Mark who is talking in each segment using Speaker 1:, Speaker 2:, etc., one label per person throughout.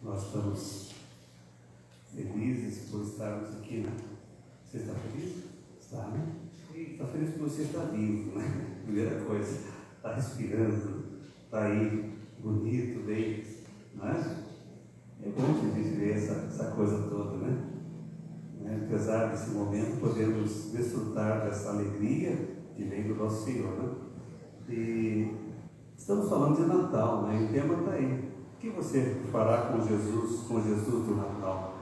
Speaker 1: Nós estamos felizes por estarmos aqui, né? Você está feliz? Está, né? Está feliz porque você está vivo, né? Primeira coisa, está respirando, está aí bonito, bem, não é? É bom que a gente vê essa coisa toda, né? Apesar desse momento, podemos desfrutar dessa alegria que vem do nosso Senhor, né? E estamos falando de Natal, né? E o tema está aí. O que você fará com Jesus do Natal?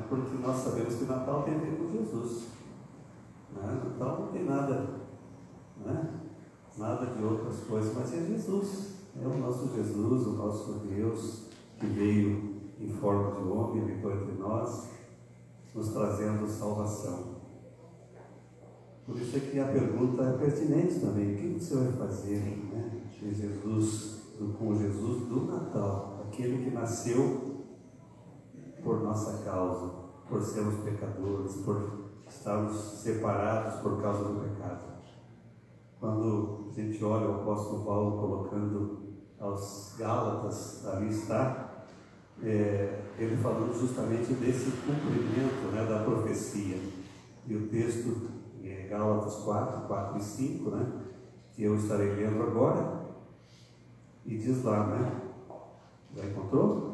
Speaker 1: Porque nós sabemos que Natal tem a ver com Jesus. Natal não tem nada, nada de outras coisas, mas é Jesus. É o nosso Jesus, o nosso Deus, que veio em forma de homem, habitou entre nós, nos trazendo salvação. Por isso é que a pergunta é pertinente também. O que você vai fazer, com Jesus do Natal? Aquele que nasceu por nossa causa, por sermos pecadores, por estarmos separados por causa do pecado. Quando a gente olha o apóstolo Paulo colocando aos Gálatas, ali está, ele falando justamente desse cumprimento, da profecia. E o texto é Gálatas 4 e 5, que eu estarei lendo agora, e diz lá, já encontrou?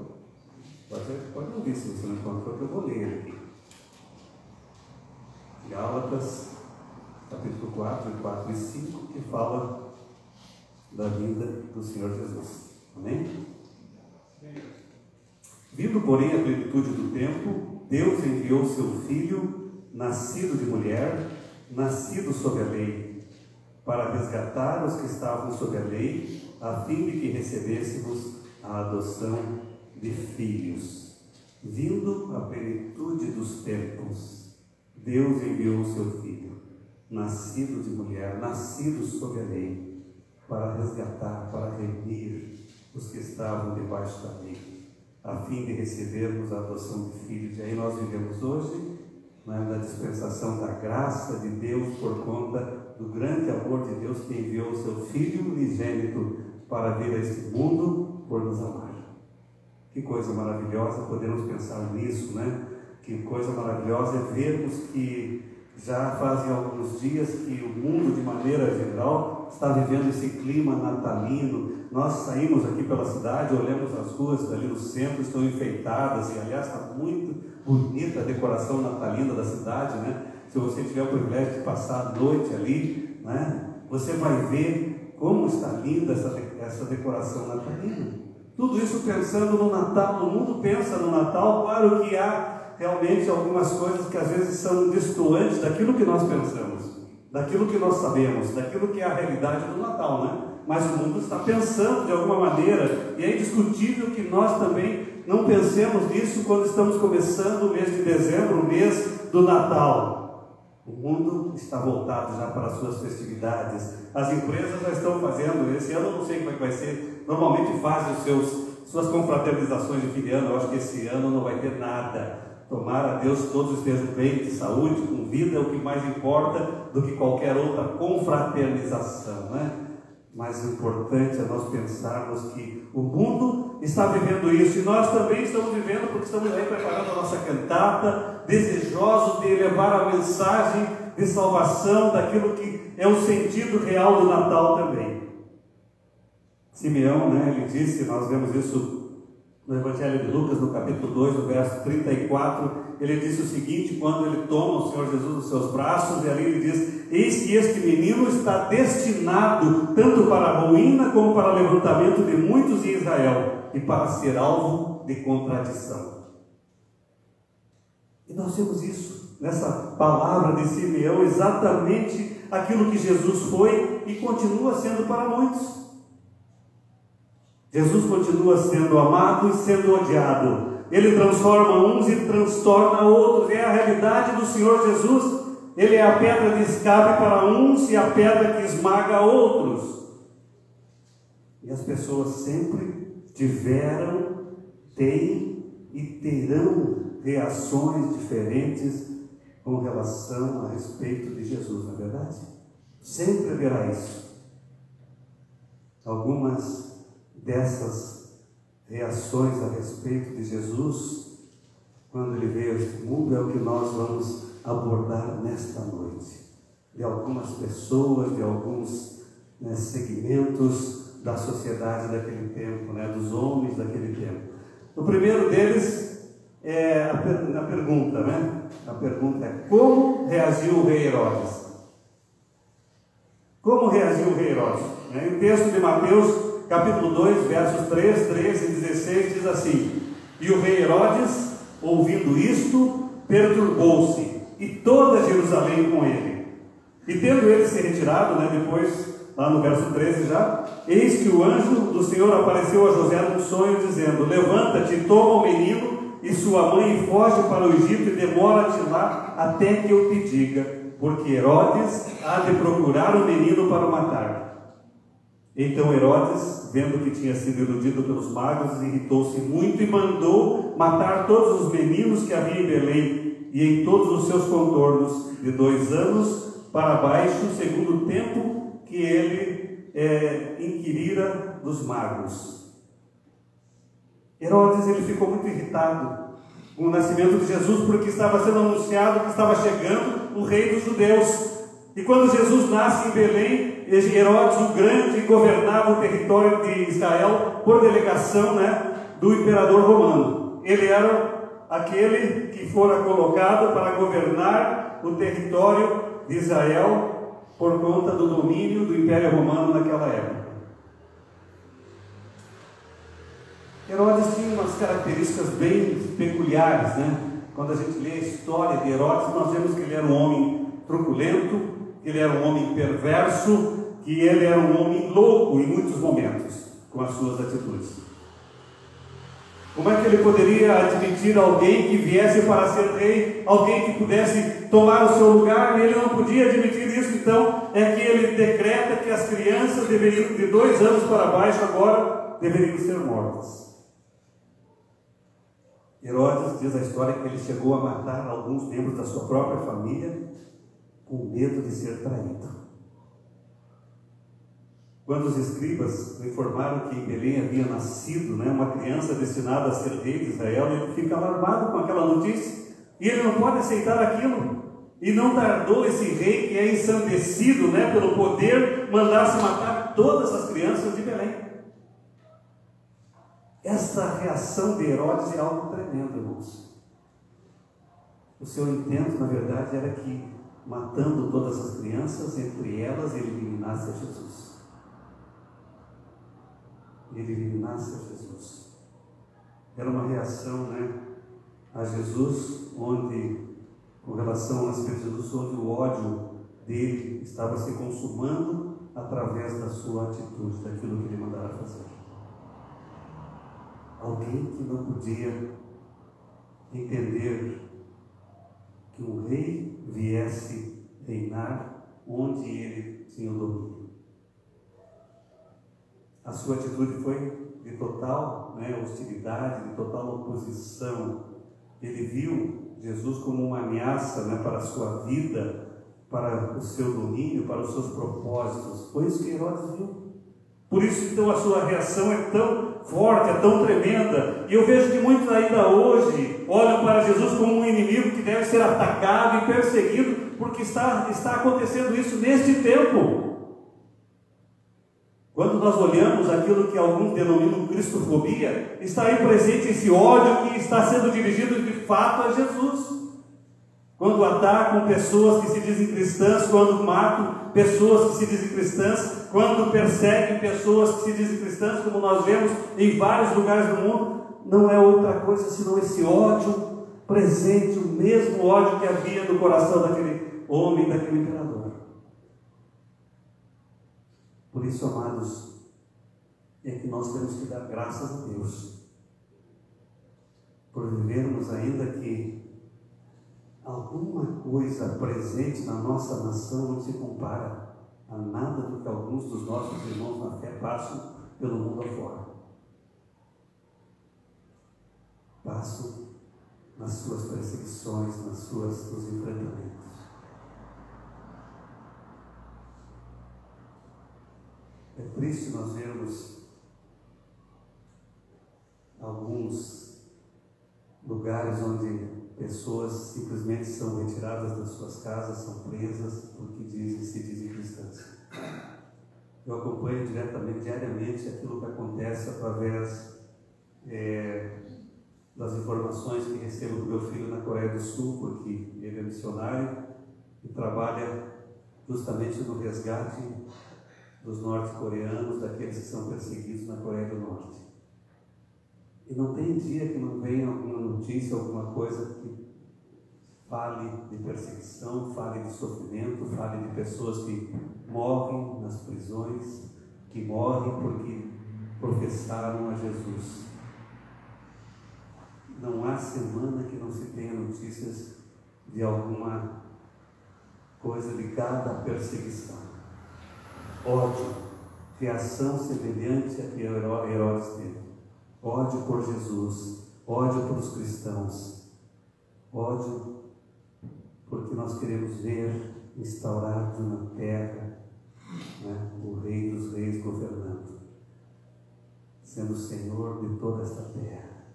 Speaker 1: Pode ouvir se você não encontrou, que eu vou ler ele aqui. Gálatas, capítulo 4 e 5, que fala da vinda do Senhor Jesus. Amém? Vindo, porém, a plenitude do tempo, Deus enviou seu Filho, nascido de mulher, nascido sob a lei, para resgatar os que estavam sob a lei, a fim de que recebêssemos a adoção de filhos. Vindo a plenitude dos tempos, Deus enviou o seu Filho, nascido de mulher, nascido sob a lei, para resgatar, para remir os que estavam debaixo da lei, a fim de recebermos a adoção de filhos. E aí nós vivemos hoje, na dispensação da graça de Deus, por conta do grande amor de Deus, que enviou o seu Filho unigênito para vir a este mundo por nos amar. Que coisa maravilhosa podemos pensar nisso, Que coisa maravilhosa é vermos que já fazem alguns dias que o mundo, de maneira geral, está vivendo esse clima natalino. Nós saímos aqui pela cidade, olhamos as ruas ali no centro, estão enfeitadas, e aliás está muito bonita a decoração natalina da cidade, Se você tiver o privilégio de passar a noite ali, você vai ver como está linda essa decoração natalina. Tudo isso pensando no Natal. O mundo pensa no Natal, claro que há realmente algumas coisas que às vezes são distantes daquilo que nós pensamos, daquilo que nós sabemos, daquilo que é a realidade do Natal, Mas o mundo está pensando de alguma maneira, e é indiscutível que nós também não pensemos nisso quando estamos começando o mês de dezembro, o mês do Natal. O mundo está voltado já para as suas festividades. As empresas já estão fazendo, esse ano eu não sei como é que vai ser, normalmente fazem suas confraternizações de fim de ano. Eu acho que esse ano não vai ter nada. Tomara a Deus todos estejam bem, de saúde, com vida, é o que mais importa do que qualquer outra confraternização, Mas o importante é nós pensarmos que o mundo está vivendo isso, e nós também estamos vivendo, porque estamos aí preparando a nossa cantata, desejosos de elevar a mensagem de salvação, daquilo que é o sentido real do Natal também. Simeão, ele disse, nós vemos isso no Evangelho de Lucas, no capítulo 2, no verso 34, ele disse o seguinte, quando ele toma o Senhor Jesus nos seus braços, e ali ele diz: eis que este menino está destinado tanto para a ruína como para o levantamento de muitos em Israel, e para ser alvo de contradição. E nós temos isso, nessa palavra de Simeão, exatamente aquilo que Jesus foi e continua sendo para muitos. Jesus continua sendo amado e sendo odiado. Ele transforma uns e transtorna outros. É a realidade do Senhor Jesus. Ele é a pedra de escape para uns e a pedra que esmaga outros. E as pessoas sempre tiveram, têm e terão reações diferentes com relação a respeito de Jesus, não é verdade? Sempre haverá isso. Algumas dessas reações a respeito de Jesus quando ele veio a este mundo é o que nós vamos abordar nesta noite. De algumas pessoas, de alguns segmentos da sociedade daquele tempo, dos homens daquele tempo. O primeiro deles é a pergunta, A pergunta é: como reagiu o rei Herodes? Como reagiu o rei Herodes? O texto de Mateus, capítulo 2, versos 3, 13 e 16, diz assim: E o rei Herodes, ouvindo isto, perturbou-se, e toda Jerusalém com ele. E tendo ele se retirado, depois, lá no verso 13 já, eis que o anjo do Senhor apareceu a José num sonho, dizendo: Levanta-te, toma o menino e sua mãe e foge para o Egito, e demora-te lá até que eu te diga, porque Herodes há de procurar o menino para o matar. Então Herodes, vendo que tinha sido iludido pelos magos, irritou-se muito e mandou matar todos os meninos que havia em Belém e em todos os seus contornos, de 2 anos para baixo, segundo o tempo que ele inquirira dos magos. Herodes ele ficou muito irritado com o nascimento de Jesus, porque estava sendo anunciado que estava chegando o rei dos judeus. E quando Jesus nasce em Belém, Herodes o Grande governava o território de Israel por delegação do imperador romano. Ele era aquele que fora colocado para governar o território de Israel por conta do domínio do Império Romano naquela época. Herodes tinha umas características bem peculiares, Quando a gente lê a história de Herodes, nós vemos que ele era um homem truculento, que ele era um homem perverso, que ele era um homem louco em muitos momentos, com as suas atitudes. Como é que ele poderia admitir alguém que viesse para ser rei, alguém que pudesse tomar o seu lugar? Ele não podia admitir isso, então é que ele decreta que as crianças deveriam, de 2 anos para baixo agora, deveriam ser mortas. Herodes, diz a história, que ele chegou a matar alguns membros da sua própria família com medo de ser traído. Quando os escribas informaram que em Belém havia nascido uma criança destinada a ser rei de Israel, ele fica alarmado com aquela notícia, e ele não pode aceitar aquilo. E não tardou esse rei, que é ensandecido pelo poder, mandar-se matar todas as crianças de Belém. Essa reação de Herodes é algo tremendo, irmãos. O seu intento, na verdade, era que, matando todas as crianças, entre elas ele eliminasse a Jesus. Ele eliminasse a Jesus. Era uma reação a Jesus, onde, com relação ao nascimento de Jesus, onde o ódio dele estava se consumando através da sua atitude, daquilo que ele mandara fazer. Alguém que não podia entender que um rei viesse reinar onde ele tinha o domínio. A sua atitude foi de total hostilidade, de total oposição. Ele viu Jesus como uma ameaça para a sua vida, para o seu domínio, para os seus propósitos. Foi isso que Herodes viu. Por isso, então, a sua reação é tão forte, é tão tremenda. E eu vejo que muitos ainda hoje olham para Jesus como um inimigo que deve ser atacado e perseguido, porque está acontecendo isso neste tempo. Quando nós olhamos aquilo que alguns denominam cristofobia, está aí presente esse ódio que está sendo dirigido de fato a Jesus. Quando atacam pessoas que se dizem cristãs, quando matam pessoas que se dizem cristãs, quando perseguem pessoas que se dizem cristãs, como nós vemos em vários lugares do mundo, não é outra coisa senão esse ódio presente, o mesmo ódio que havia no coração daquele homem, daquele imperador. Por isso, amados, é que nós temos que dar graças a Deus por vivermos ainda que alguma coisa presente na nossa nação não se compara a nada do que alguns dos nossos irmãos na fé passam pelo mundo afora. Passam nas suas perseguições, nos enfrentamentos. É triste nós vermos alguns lugares onde pessoas simplesmente são retiradas das suas casas, são presas porque se dizem cristãs. Eu acompanho diariamente aquilo que acontece através das informações que recebo do meu filho na Coreia do Sul, porque ele é missionário e trabalha justamente no resgate dos norte-coreanos, daqueles que são perseguidos na Coreia do Norte. E não tem dia que não venha alguma notícia, alguma coisa que fale de perseguição, fale de sofrimento, fale de pessoas que morrem nas prisões, que morrem porque professaram a Jesus. Não há semana que não se tenha notícias de alguma coisa ligada à perseguição. Ódio, reação semelhante a que Herodes teve. Ódio por Jesus, ódio pelos cristãos, ódio porque nós queremos ver instaurado na terra, né, o Rei dos Reis governando, sendo o Senhor de toda esta terra,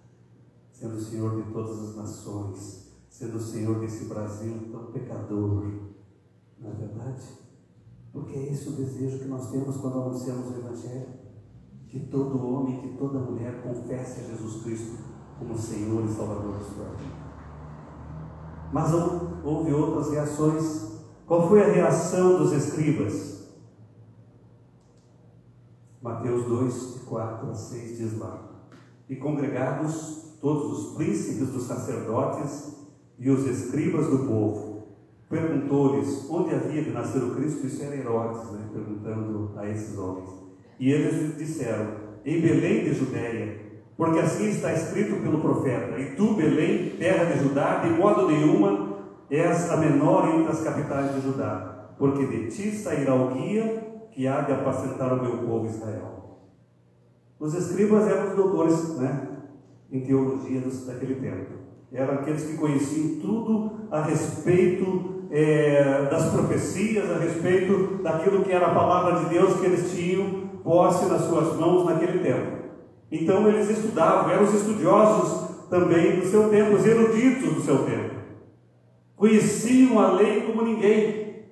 Speaker 1: sendo o Senhor de todas as nações, sendo o Senhor desse Brasil tão pecador, não é verdade? Porque é esse o desejo que nós temos quando anunciamos o Evangelho. Que todo homem, que toda mulher confesse a Jesus Cristo como Senhor e Salvador de sua vida. Mas houve outras reações. Qual foi a reação dos escribas? Mateus 2, de 4 a 6 diz lá: e congregados todos os príncipes dos sacerdotes e os escribas do povo, perguntou-lhes onde havia de nascer o Cristo. Isso era Herodes, né, perguntando a esses homens. E eles disseram: em Belém de Judeia, porque assim está escrito pelo profeta: e tu, Belém, terra de Judá, de modo nenhuma és a menor entre as capitais de Judá, porque de ti sairá o guia que há de apacentar o meu povo Israel. Os escribas eram os doutores, né, em teologia daquele tempo. Eram aqueles que conheciam tudo a respeito das profecias, a respeito daquilo que era a palavra de Deus, que eles tinham posse nas suas mãos naquele tempo. Então eles estudavam, eram os estudiosos também do seu tempo, os eruditos do seu tempo. Conheciam a lei como ninguém.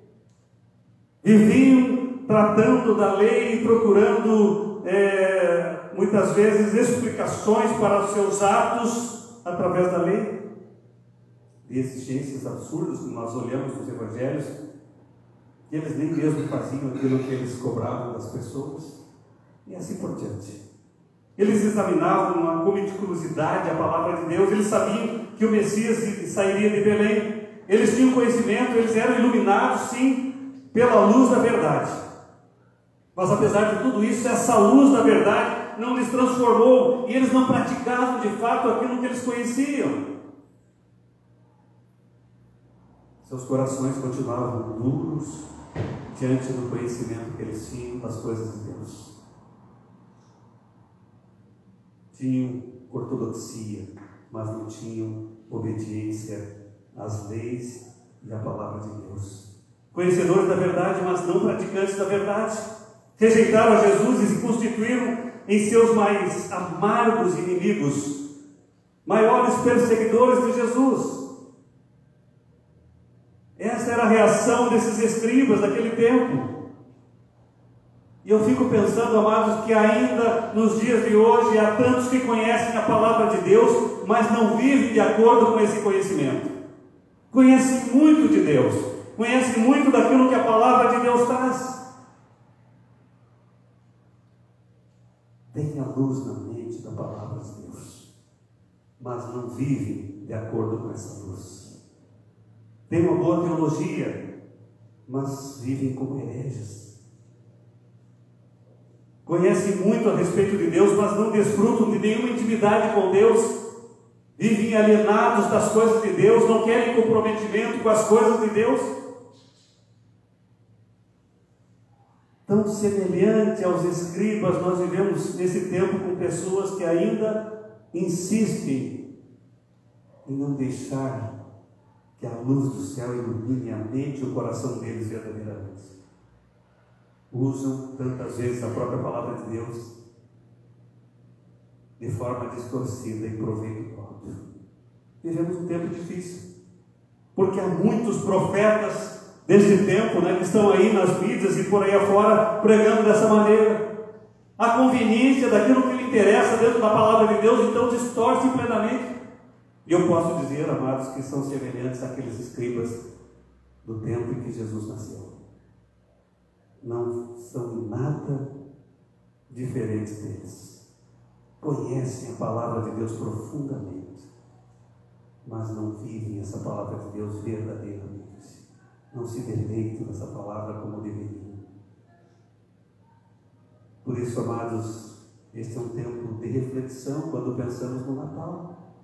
Speaker 1: Viviam tratando da lei e procurando muitas vezes explicações para os seus atos através da lei. E exigências absurdas, como nós olhamos nos evangelhos, que eles nem mesmo faziam aquilo que eles cobravam das pessoas, e assim por diante. Eles examinavam com meticulosidade a palavra de Deus, eles sabiam que o Messias sairia de Belém, eles tinham conhecimento, eles eram iluminados, sim, pela luz da verdade. Mas apesar de tudo isso, essa luz da verdade não lhes transformou, e eles não praticavam de fato aquilo que eles conheciam. Seus corações continuavam duros diante do conhecimento que eles tinham das coisas de Deus. Tinham ortodoxia, mas não tinham obediência às leis e à palavra de Deus. Conhecedores da verdade, mas não praticantes da verdade. Rejeitaram a Jesus e se constituíram em seus mais amargos inimigos, maiores perseguidores de Jesus. Essa era a reação desses escribas daquele tempo. E eu fico pensando, amados, que ainda nos dias de hoje há tantos que conhecem a palavra de Deus, mas não vivem de acordo com esse conhecimento. Conhecem muito de Deus, conhecem muito daquilo que a palavra de Deus traz. Tem a luz na mente da palavra de Deus, mas não vivem de acordo com essa luz. Tem uma boa teologia, mas vivem como hereges. Conhecem muito a respeito de Deus, mas não desfrutam de nenhuma intimidade com Deus. Vivem alienados das coisas de Deus, não querem comprometimento com as coisas de Deus. Tão semelhante aos escribas, nós vivemos nesse tempo com pessoas que ainda insistem em não deixar que a luz do céu ilumine a mente e o coração deles verdadeiramente. Usam tantas vezes a própria palavra de Deus de forma distorcida em proveito próprio. Vivemos um tempo difícil, porque há muitos profetas desse tempo, que estão aí nas mídias e por aí afora pregando dessa maneira. A conveniência daquilo que lhe interessa dentro da palavra de Deus, então distorce plenamente. E eu posso dizer, amados, que são semelhantes àqueles escribas do tempo em que Jesus nasceu. Não são nada diferentes deles. Conhecem a palavra de Deus profundamente, mas não vivem essa palavra de Deus verdadeiramente. Não se deleitam nessa palavra como deveriam. Por isso, amados, este é um tempo de reflexão quando pensamos no Natal.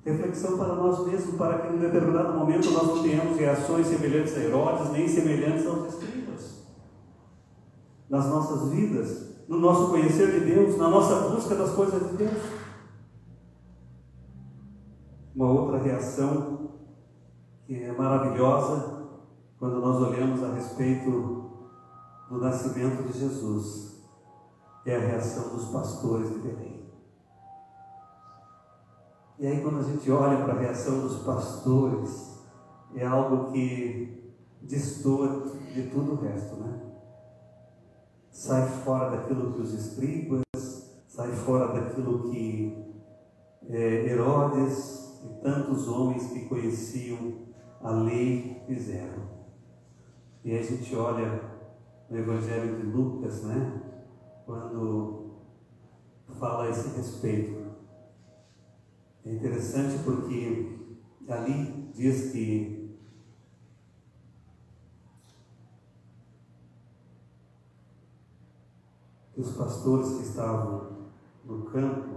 Speaker 1: Reflexão para nós mesmos, para que em um determinado momento nós não tenhamos reações semelhantes a Herodes, nem semelhantes aos escribas. Nas nossas vidas, no nosso conhecer de Deus, na nossa busca das coisas de Deus. Uma outra reação que é maravilhosa quando nós olhamos a respeito do nascimento de Jesus é a reação dos pastores de Belém. E aí, quando a gente olha para a reação dos pastores, é algo que destoa de tudo o resto, Sai fora daquilo que os escribas, sai fora daquilo que Herodes e tantos homens que conheciam a lei fizeram. E aí a gente olha no Evangelho de Lucas, quando fala a esse respeito. É interessante porque ali diz que os pastores que estavam no campo,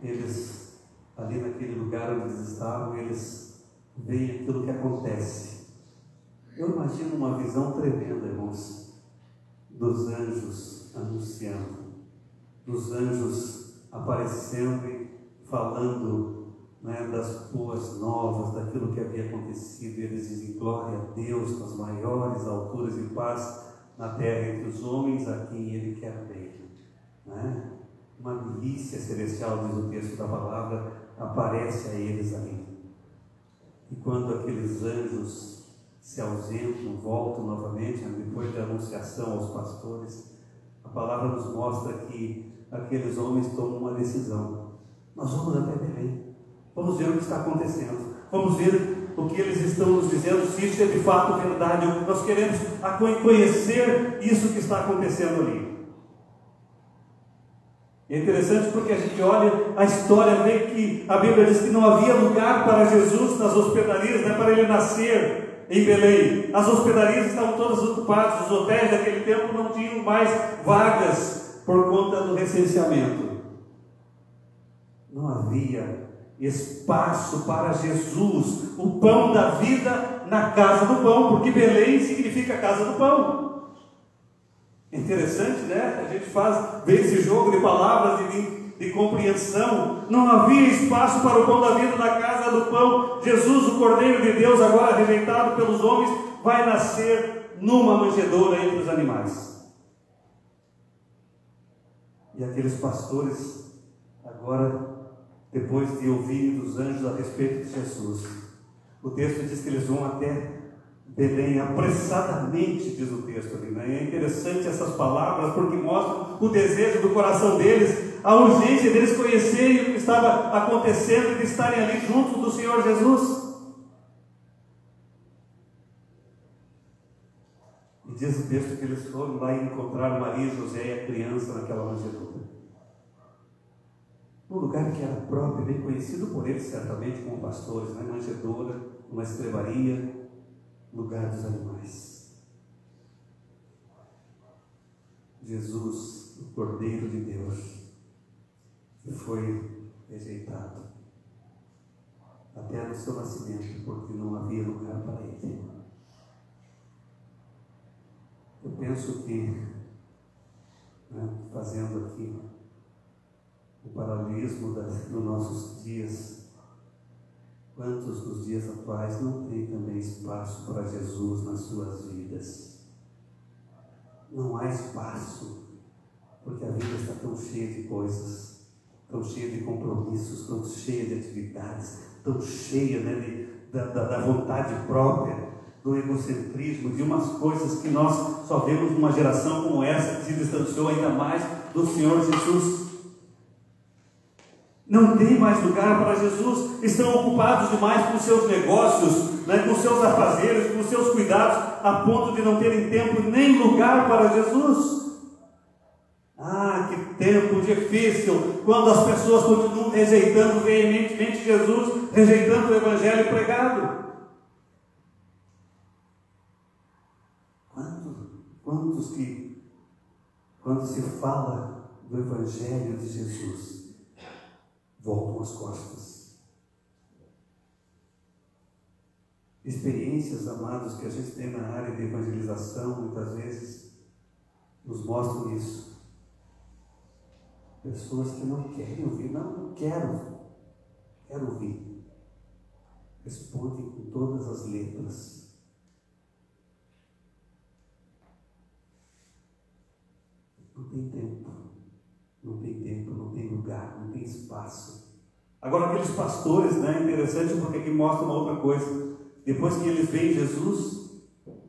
Speaker 1: eles, ali naquele lugar onde eles estavam, eles veem aquilo que acontece. Eu imagino uma visão tremenda, irmãos, dos anjos anunciando, dos anjos aparecendo e falando das boas novas, daquilo que havia acontecido. Eles dizem: glória a Deus nas maiores alturas e paz na terra entre os homens a quem Ele quer bem. Uma milícia celestial, diz o texto da palavra, aparece a eles ali. E quando aqueles anjos se ausentam, voltam novamente, depois da anunciação aos pastores, a palavra nos mostra que aqueles homens tomam uma decisão. Nós vamos até Belém, vamos ver o que está acontecendo, vamos ver o que eles estão nos dizendo, se isso é de fato verdade. Nós queremos conhecer isso que está acontecendo ali. É interessante porque a gente olha a história, vê que a Bíblia diz que não havia lugar para Jesus nas hospedarias, para ele nascer em Belém. As hospedarias estavam todas ocupadas, os hotéis daquele tempo não tinham mais vagas por conta do recenseamento. Não havia espaço para Jesus, o pão da vida, na casa do pão, porque Belém significa casa do pão. É interessante, a gente vê esse jogo de palavras de compreensão. Não havia espaço para o pão da vida na casa do pão. Jesus, o Cordeiro de Deus, agora rejeitado pelos homens, vai nascer numa manjedoura entre os animais. E aqueles pastores, agora, depois de ouvirem dos anjos a respeito de Jesus, o texto diz que eles vão até Belém apressadamente, diz o texto ali. É interessante essas palavras, porque mostram o desejo do coração deles, a urgência deles conhecerem o que estava acontecendo e de estarem ali juntos do Senhor Jesus. E diz o texto que eles foram lá e encontraram Maria, José e a criança naquela manjedoura. Um lugar que era próprio, bem conhecido por eles, certamente, como pastores, manjedoura, uma estrebaria, lugar dos animais. Jesus, o Cordeiro de Deus, que foi rejeitado até no seu nascimento, porque não havia lugar para ele. Eu penso que, fazendo aqui o paralelismo dos nossos dias, quantos nos dias atuais não tem também espaço para Jesus nas suas vidas? Não há espaço Porque a vida está tão cheia de coisas, tão cheia de compromissos, tão cheia de atividades, tão cheia, né, da vontade própria, do egocentrismo, de umas coisas que nós só vemos numa geração como essa, que se distanciou ainda mais do Senhor Jesus. Não tem mais lugar para Jesus, estão ocupados demais com seus negócios, né, com seus afazeres, com seus cuidados, a ponto de não terem tempo nem lugar para Jesus. Ah, que tempo difícil, quando as pessoas continuam rejeitando veementemente Jesus, rejeitando o Evangelho pregado. Quantos que, quando se fala do Evangelho de Jesus, voltam as costas? Experiências, amados, que a gente tem na área de evangelização, muitas vezes, nos mostram isso. Pessoas que não querem ouvir, não quero ouvir. Respondem com todas as letras. Não tem tempo, não tem lugar, não tem espaço. Agora aqueles pastores, né, interessante porque aqui mostra uma outra coisa. Depois que eles veem Jesus,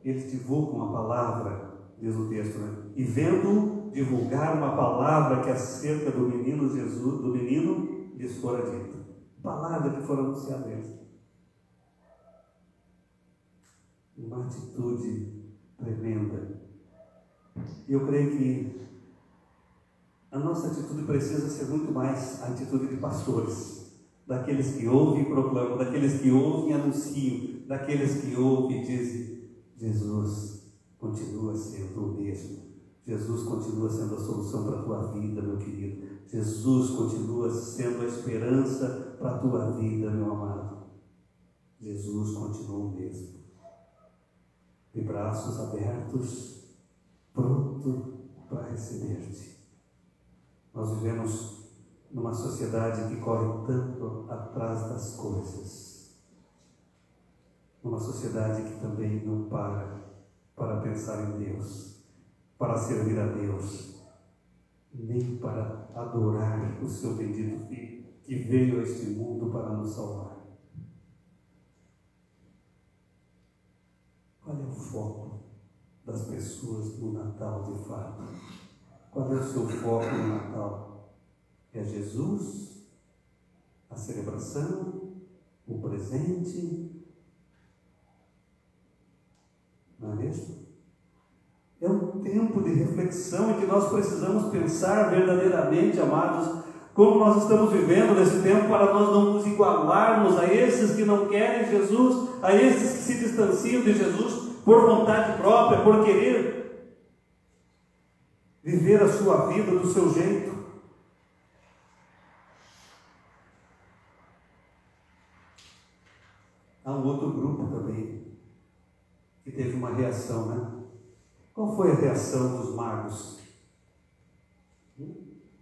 Speaker 1: eles divulgam a palavra, diz o texto, né? E vendo divulgar uma palavra que acerca do menino Jesus, do menino, lhes fora dita. Palavra que fora anunciada a eles. Uma atitude tremenda. E eu creio que a nossa atitude precisa ser muito mais a atitude de pastores, daqueles que ouvem e proclamam, daqueles que ouvem e anunciam, daqueles que ouvem e dizem: Jesus continua sendo o mesmo, Jesus continua sendo a solução para a tua vida, meu querido, Jesus continua sendo a esperança para a tua vida, meu amado. Jesus continua o mesmo, de braços abertos, pronto para receber-te. Nós vivemos numa sociedade que corre tanto atrás das coisas, numa sociedade que também não para pensar em Deus, para servir a Deus, nem para adorar o seu bendito Filho, que veio a este mundo para nos salvar. Qual é o foco das pessoas no Natal de fato? Qual é o seu foco no Natal? É Jesus? A celebração? O presente? Não é mesmo? É um tempo de reflexão em que nós precisamos pensar verdadeiramente, amados, como nós estamos vivendo nesse tempo, para nós não nos igualarmos a esses que não querem Jesus, a esses que se distanciam de Jesus por vontade própria, por querer viver a sua vida do seu jeito. Há um outro grupo também que teve uma reação, né? Qual foi a reação dos magos?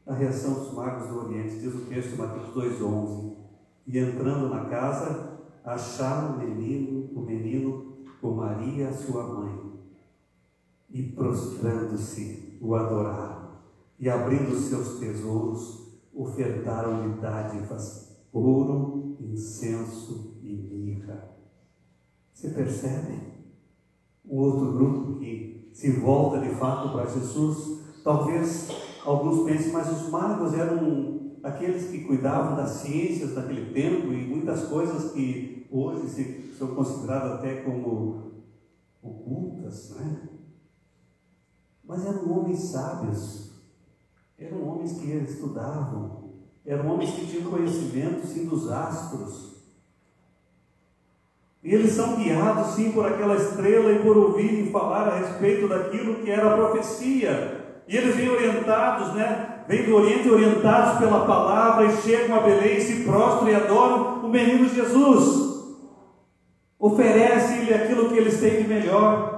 Speaker 1: A reação dos magos do Oriente, diz o texto, Mateus 2,11. E entrando na casa, acharam o menino com Maria, sua mãe, e prostrando-se, o adoraram, e abrindo seus tesouros, ofertaram-lhe dádivas, ouro, incenso e mirra. Você percebe? Um outro grupo que se volta de fato para Jesus. Talvez alguns pensem, mas os magos eram aqueles que cuidavam das ciências daquele tempo e muitas coisas que hoje são consideradas até como ocultas, né? Mas eram homens sábios, eram homens que estudavam, eram homens que tinham conhecimento, sim, dos astros. E eles são guiados, sim, por aquela estrela e por ouvirem falar a respeito daquilo que era a profecia. E eles vêm orientados, né? Vêm do Oriente orientados pela palavra e chegam a Belém, se prostram e adoram o menino Jesus. Oferecem-lhe aquilo que eles têm de melhor.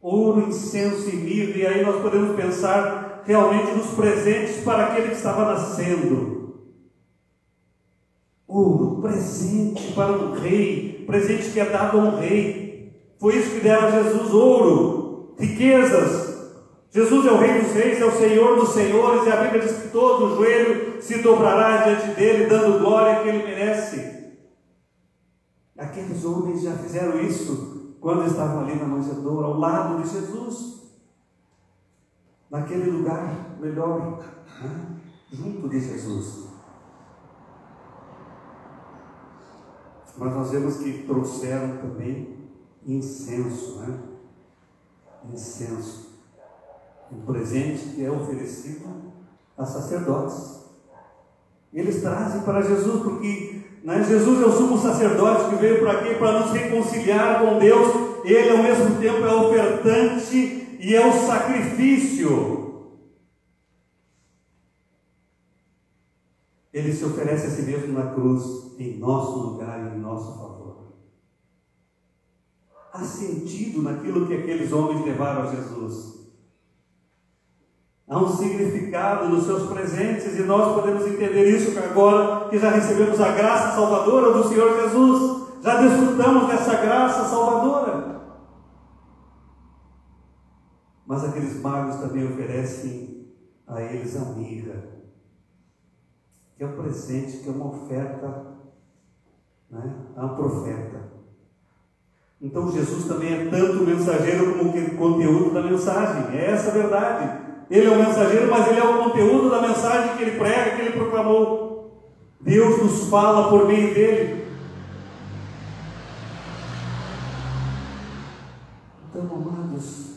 Speaker 1: Ouro, incenso e mirra, e aí nós podemos pensar realmente nos presentes para aquele que estava nascendo. Ouro, presente para um rei, presente que é dado a um rei. Foi isso que deram a Jesus: ouro, riquezas, Jesus é o Rei dos Reis, é o Senhor dos Senhores, e a Bíblia diz que todo joelho se dobrará diante dele, dando glória que ele merece. Aqueles homens já fizeram isso quando estavam ali na manjedoura, ao lado de Jesus, naquele lugar melhor, né? Junto de Jesus. Mas nós vemos que trouxeram também incenso, né? Incenso. Um presente que é oferecido a sacerdotes. Eles trazem para Jesus, porque, né, Jesus é o sumo sacerdote que veio para quê? Para nos reconciliar com Deus. Ele, ao mesmo tempo, é ofertante e é o sacrifício. Ele se oferece a si mesmo na cruz, em nosso lugar e em nosso favor. Há sentido naquilo que aqueles homens levaram a Jesus. Há um significado nos seus presentes, e nós podemos entender isso agora que já recebemos a graça salvadora do Senhor Jesus. Já desfrutamos dessa graça salvadora. Mas aqueles magos também oferecem a eles a mirra, que é um presente, que é uma oferta, né, a profeta. Então Jesus também é tanto mensageiro como o conteúdo da mensagem. É essa a verdade. Ele é o mensageiro, mas ele é o conteúdo da mensagem que ele prega, que ele proclamou. Deus nos fala por meio dele. Então, amados,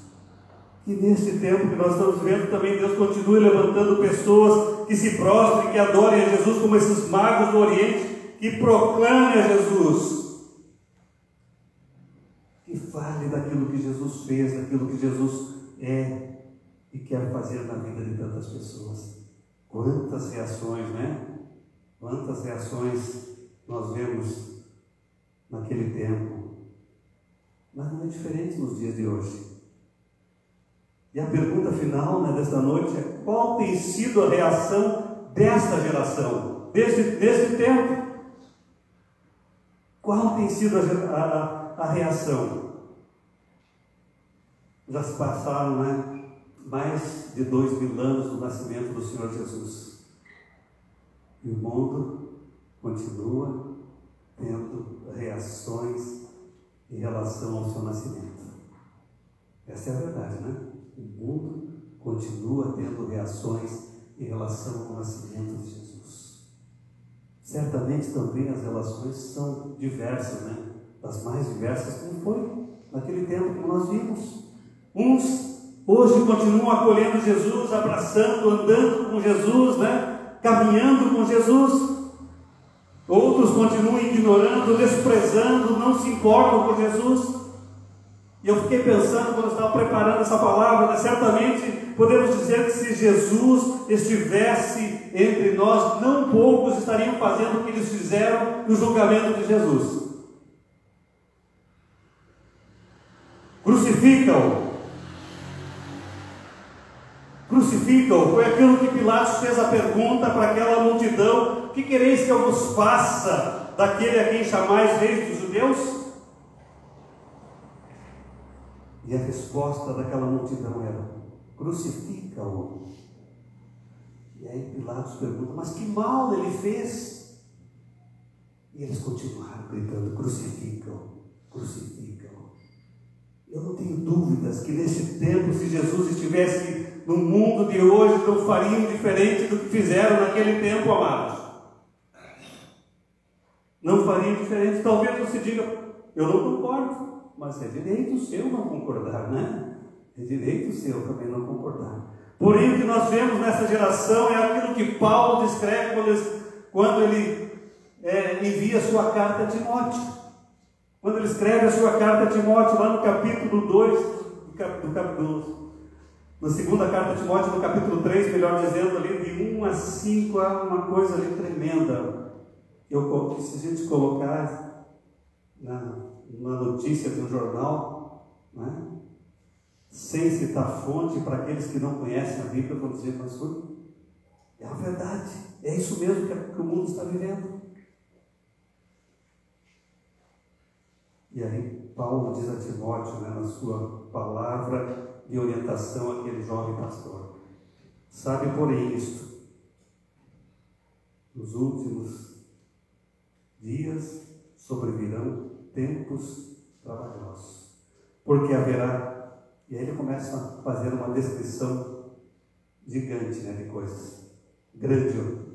Speaker 1: que neste tempo que nós estamos vendo também Deus continue levantando pessoas que se prostrem, que adorem a Jesus, como esses magos do Oriente, que proclamem a Jesus, que fale daquilo que Jesus fez, daquilo que Jesus é e quer fazer na vida de tantas pessoas. Quantas reações, né? Quantas reações nós vemos naquele tempo. Mas não é diferente nos dias de hoje. E a pergunta final, né, desta noite é: qual tem sido a reação desta geração, deste tempo? Qual tem sido a reação? Já se passaram, né, mais de 2000 anos do nascimento do Senhor Jesus. E o mundo continua tendo reações em relação ao seu nascimento. Essa é a verdade, né? O mundo continua tendo reações em relação ao nascimento de Jesus. Certamente também as relações são diversas, né? Das mais diversas, como foi naquele tempo que nós vimos. Uns hoje continuam acolhendo Jesus, abraçando, andando com Jesus, né? Caminhando com Jesus. Outros continuam ignorando, desprezando, não se importam com Jesus. E eu fiquei pensando, quando eu estava preparando essa palavra, né? Certamente podemos dizer que se Jesus estivesse entre nós, não poucos estariam fazendo o que eles fizeram no julgamento de Jesus. Crucificam. Foi aquilo que Pilatos fez a pergunta para aquela multidão: que quereis que eu vos faça daquele a quem chamais rei dos judeus? E a resposta daquela multidão era: crucifica-o. E aí Pilatos pergunta: mas que mal ele fez? E eles continuaram gritando: crucifica-o, crucifica-o. Eu não tenho dúvidas que nesse tempo, se Jesus estivesse no mundo de hoje, não fariam diferente do que fizeram naquele tempo, amados. Não fariam diferente. Talvez você diga: eu não concordo. Mas é direito seu não concordar, né? É direito seu também não concordar. Porém, o que nós vemos nessa geração é aquilo que Paulo descreve quando ele envia a sua carta a Timóteo. Quando ele escreve a sua carta a Timóteo, lá no capítulo 2, na segunda carta a Timóteo, no capítulo 3, melhor dizendo, ali de 1 a 5, há uma coisa ali tremenda. Se a gente colocar uma notícia de um jornal, né, sem citar fonte, para aqueles que não conhecem a Bíblia, vão dizer: pastor, é a verdade, é isso mesmo que o mundo está vivendo. E aí Paulo diz a Timóteo, né, na sua palavra, e orientação àquele jovem pastor. Sabe, porém, isto: nos últimos dias sobrevirão tempos trabalhosos, porque haverá, e aí ele começa a fazer uma descrição gigante, de coisas, grande.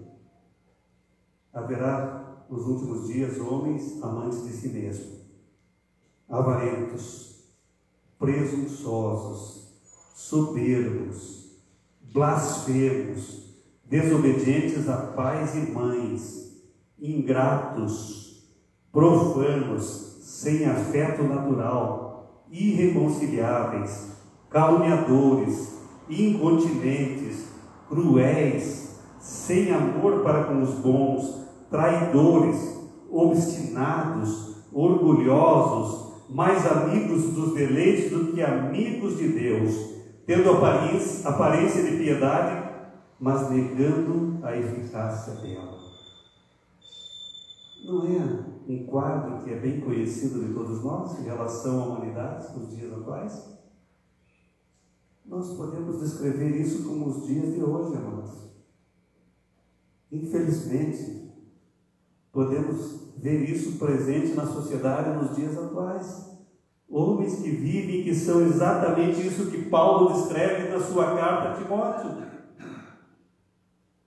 Speaker 1: Haverá nos últimos dias homens amantes de si mesmo, avarentos, presunçosos, soberbos, blasfemos, desobedientes a pais e mães, ingratos, profanos, sem afeto natural, irreconciliáveis, caluniadores, incontinentes, cruéis, sem amor para com os bons, traidores, obstinados, orgulhosos, mais amigos dos deleites do que amigos de Deus, tendo aparência de piedade, mas negando a eficácia dela. Não é um quadro que é bem conhecido de todos nós em relação à humanidade nos dias atuais? Nós podemos descrever isso como os dias de hoje, amados. Infelizmente, podemos ver isso presente na sociedade nos dias atuais. Homens que vivem, que são exatamente isso que Paulo descreve na sua carta a Timóteo.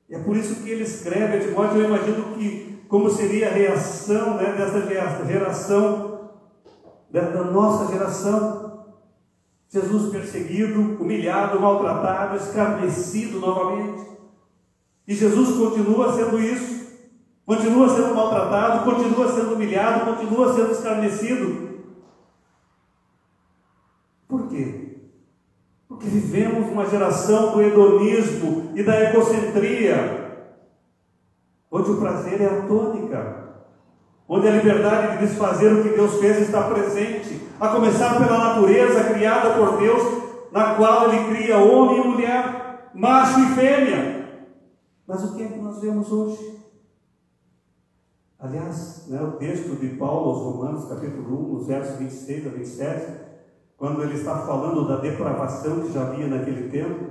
Speaker 1: É por isso que ele escreve a Timóteo. Eu imagino que como seria a reação dessa geração, da nossa geração. Jesus perseguido, humilhado, maltratado, escarnecido novamente. E Jesus continua sendo isso. Continua sendo maltratado, continua sendo humilhado, continua sendo escarnecido. Por quê? Porque vivemos uma geração do hedonismo e da egocentria, onde o prazer é a tônica, onde a liberdade de desfazer o que Deus fez está presente, a começar pela natureza criada por Deus, na qual Ele cria homem e mulher, macho e fêmea. Mas o que é que nós vemos hoje? Aliás, o texto de Paulo aos Romanos, capítulo 1, nos versos 26 a 27, quando ele está falando da depravação que já havia naquele tempo,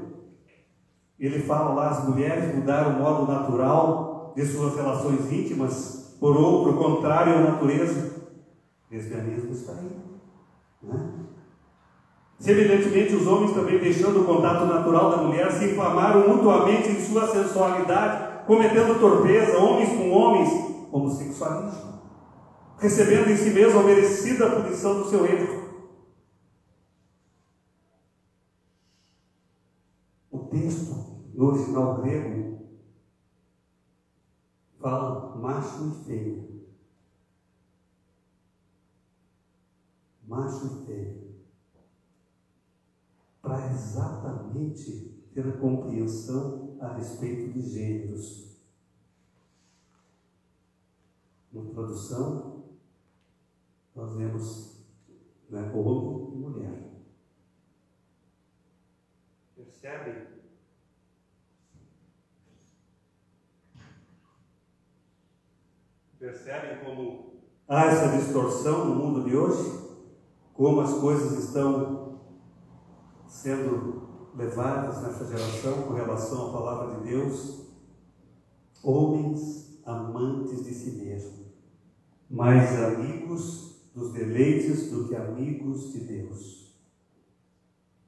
Speaker 1: ele fala lá: as mulheres mudaram o modo natural de suas relações íntimas por outro, contrário à natureza. O lesbianismo está aí. Semelhantemente, os homens também, deixando o contato natural da mulher, se inflamaram mutuamente em sua sensualidade, cometendo torpeza, homens com homens, homossexualismo, recebendo em si mesmo a merecida punição do seu erro. O texto, no original grego, fala macho e fêmea. Macho e fêmea. Para exatamente ter a compreensão a respeito de gêneros. Na tradução, nós vemos homem e mulher. Percebem? Percebem como há essa distorção no mundo de hoje? Como as coisas estão sendo levadas nessa geração com relação à palavra de Deus? Homens amantes de si mesmo, mais amigos dos deleites do que amigos de Deus.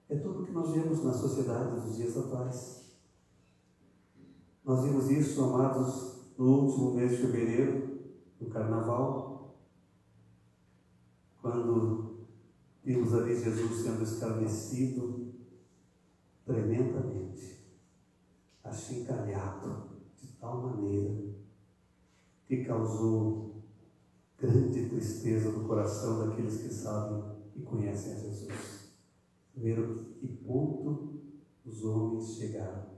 Speaker 1: É tudo o que nós vemos na sociedade dos dias atuais. Nós vimos isso, amados, no último mês de fevereiro, no Carnaval, quando vimos ali Jesus sendo escarnecido tremendamente, achincalhado de tal maneira que causou grande tristeza no coração daqueles que sabem e conhecem a Jesus. Viram que ponto os homens chegaram.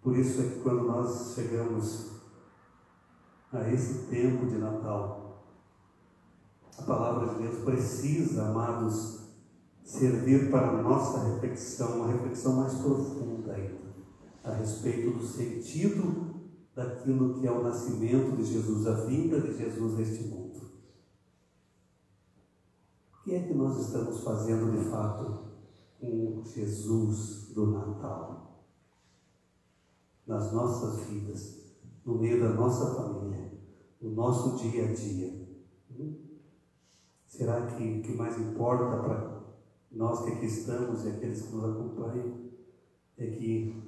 Speaker 1: Por isso é que quando nós chegamos a esse tempo de Natal, a palavra de Deus precisa, amados, servir para a nossa reflexão, uma reflexão mais profunda ainda, a respeito do sentido daquilo que é o nascimento de Jesus, a vinda de Jesus neste mundo. é que nós estamos fazendo de fato com Jesus do Natal? Nas nossas vidas, no meio da nossa família, no nosso dia a dia. Será que o que mais importa para nós que aqui estamos e aqueles que nos acompanham é que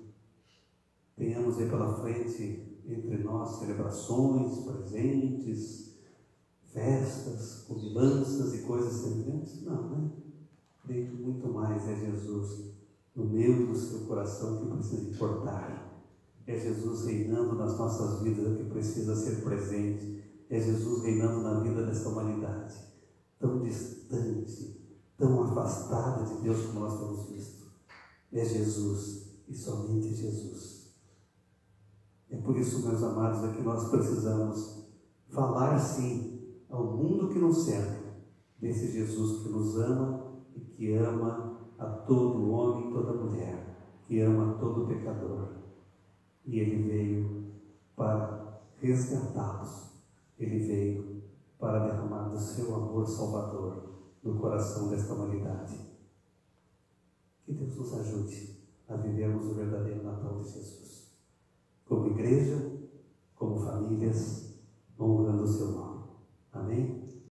Speaker 1: tenhamos aí pela frente entre nós celebrações, presentes, festas, comilanças e coisas semelhantes? Não, né? Creio que muito mais é Jesus no meio do seu coração que precisa importar. É Jesus reinando nas nossas vidas que precisa ser presente. É Jesus reinando na vida dessa humanidade, tão distante, tão afastada de Deus como nós temos visto. É Jesus e somente Jesus. É por isso, meus amados, é que nós precisamos falar sim ao mundo que nos cerca, desse Jesus que nos ama e que ama a todo homem e toda mulher, que ama a todo pecador. E Ele veio para resgatá-los. Ele veio para derramar do seu amor salvador no coração desta humanidade. Que Deus nos ajude a vivermos o verdadeiro Natal de Jesus, como igreja, como famílias, honrando o seu nome. Amém?